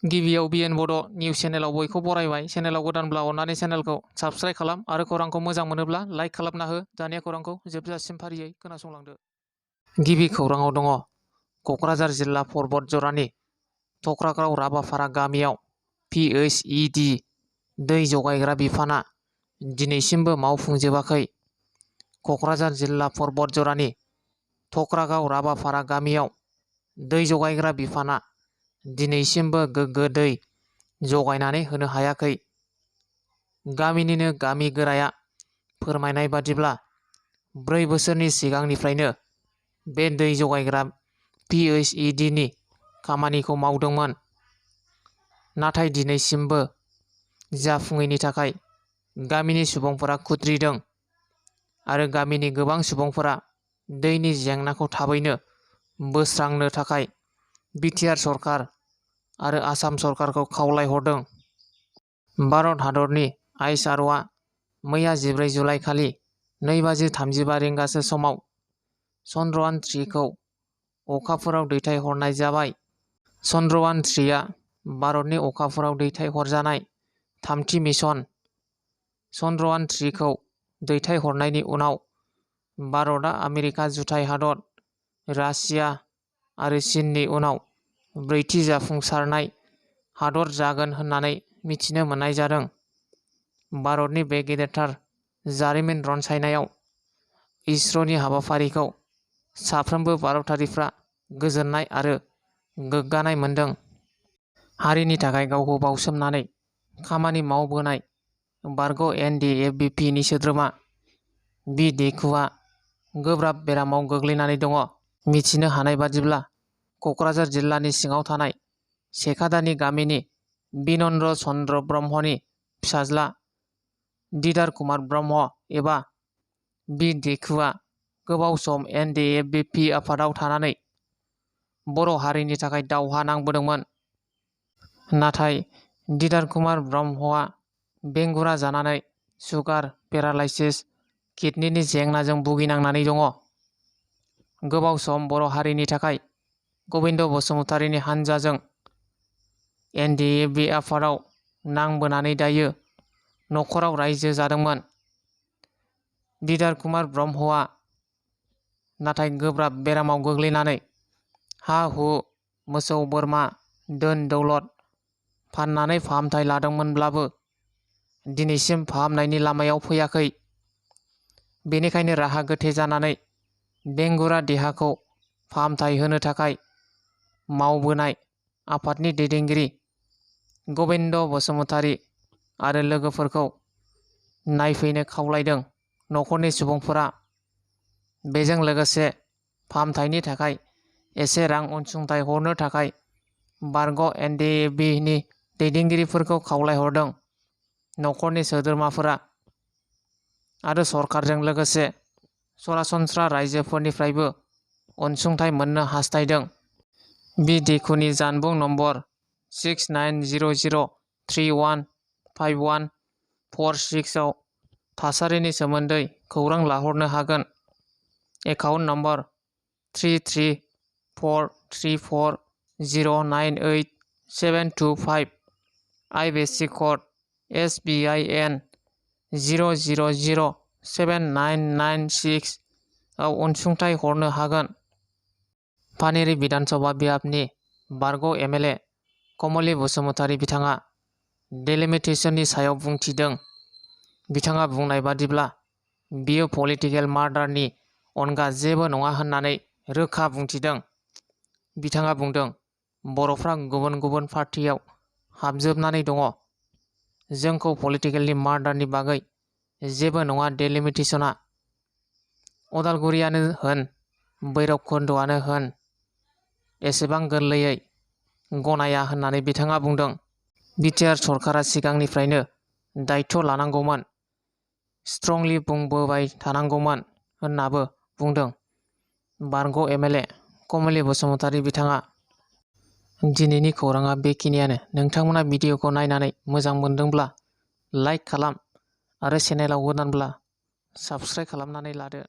गिबियाव बिएन बड' निउस चेनेलाव बयखौ बरायबाय। चेनेलाव गोदानब्ला अननानै चेनेलखौ साबस्क्राइब खालाम आरो खौरांखौ मोजां मोनोब्ला लाइक खालामना हो। दानिया खौरांखौ जोबजासिम फारियै खोनासंलांदो। गिबि खौराङाव दङ क'क्राझार जिल्ला पर्बत जरानि थख्रागाव राबाफारा गामियाव PHED दै जगायग्रा बिफाना दिनैसिमबो मावफुंजोबाखै। क'क्राझार जिल्ला पर्बत जरानि थख्रागाव राबाफारा गामियाव दै जगायग्रा बिफाना दिनैसिमबो गोग्गो दै जगायनानै होनो हायाखै। गामिनिनो गामि गोराया फोरमायनाय बादिब्ला 4 बोसोरनि सिगांनिफ्रायनो बे दै जगायग्रा PHED नि खामानिखौ मावदोंमोन, नाथाय दिनैसिमबो जाफुङैनि थाखाय गामिनि सुबुंफोरा खुद्रिदों आरो गामिनि गोबां सुबुंफोरा दैनि जेंनाखौ थाबैनो बोस्रांनो थाखाय बिटिआर सरकार आरो आसाम सरकारखौ खावलायहरदों। भारत हादरनि ISROआ मैया 14 जुलाइ खालि 2:35 रिंगासो समाव चन्द्रयान 3 खौ अखाफोराव दैथायहरनाय जाबाय। चन्द्रयान 3 आ भारतनि अखाफोराव दैथायहरजानाय थामथि मिशन। चन्द्रयान 3 खौ दैथायहरनायनि उनाव भारतआ आमेरिका जुथाइ हादर, रासिया आरो चीननि उनाव 4थि जाफुंसारनाय हादर जागोन होननानै मिथिनो मोननाय जादों। भारतनि बे गेदेरथार जारिमिन रनसायनायाव इसर'नि हाबाफारिखौ साफ्रोमबो भारतारिफ्रा गोजोननाय आरो गोग्गानाय मोनदों। हारिनि थाखाय गावखौ बाउसोमनानै खामानि मावबोनाय बारग' NDFBP नि सोद्रोमा बि देखुआ गोब्राब बेरामाव गोग्लैनानै दङ। मिथिनो हानाय बादिब्ला क'क्राझार जिल्लानि सिङाव थानाय सेखादानि गामिनि बिनन्द्र चन्द्र ब्रह्मनि फिसाज्ला दिदार कुमार ब्रह्म एबा बि देखुआ गोबाव सम NDFBP आफादाव थानानै बर' हारिनि थाखाय दावहा नांबोदोंमोन। नाथाय दिदार कुमार ब्रह्मआ बेंगुरा जानानै सुगार, पेरालाइसिस, किडनिनि जेंनाजों भुगिनांनानै दङ। गोबाव सम बर' हारिनि थाखाय गबिन्द बसुमतारीनि हानजाजों NDFB आफादाव नांबोनानै दायो न'खराव रायजो जादोंमोन। दिदार कुमार ब्रह्मआ नाथाय गोब्राब बेरामाव गोग्लैनानै हा-हु, मोसौ बोरमा, धोन दौलत फाननानै फाहामथाय लादोंमोनब्लाबो दिनैसिम फाहामनायनि लामायाव फैयाखै। बेनिखायनो राहा गोथे जानानै बेंगुरा देहाखौ फाहामथाय होनो थाखाय मावबोनाय आफादनि दैदेनगिरि गबिन्द बसुमतारी आरो लोगोफोरखौ नायफैनो खावलायदों न'खरनि सुबुंफोरा। बेजों लोगोसे फाहामथायनि थाखाय एसे रां अनसुंथाइ हरनो थाखाय बारग' NDFB नि दैदेनगिरिफोरखौ खावलायहरदों। न'खरनि सोद्रोमाफोरा आरो सरकारजों लोगोसे सरासनस्रा रायजोफोरनिफ्रायबो अनसुंथाइ मोननो हास्थायदों। बि देखुनि जानबुं नम्बर 6900315146 आव थासारिनि सोमोन्दै खौरां लाहरनो हागोन। Account number 334340987725 IBC code SBIN 00079996 आव अनसुंथाइ हरनो हागोन। पानेरि बिधानसभा बियाबनि बारग' MLA कमलि बसुमतारी बिथाङा डेलिमिटेसननि सायाव बुंथिदों। बिथाङा बुंनाय बादिब्ला बियो पलिटिकेल मार्डारनि अनगा जेबो नङा होननानै रोखा बुंथिदों। बिथाङा बुंदों, बर'फ्रा गुबुन गुबुन पार्टियाव हाबजोबनानै दङ। जोंखौ पलिटिकेलनि मार्डारनि बागै जेबो नङा डेलिमिटेसनआ। अदालगुरियानो होन, भैरबकुन्द'आनो होन एसेबां गोरलैयै गनाया होननानै बिथाङा बुंदों। बिटिआर सरकारा सिगांनिफ्रायनो दायित्व लानांगौमोन, स्ट्रंलि बुंबोबाय थानांगौमोन होननाबो बुंदों बारग' MLA कमलि बसुमतारी बिथाङा। दिनैनि खौराङा बेखिनियानो। नोंथांमोना भिडिअखौ नायनानै मोजां मोनदोंब्ला लाइक खालाम आरो चेनेलाव गोदानब्ला साबस्क्राइब खालामनानै लादो।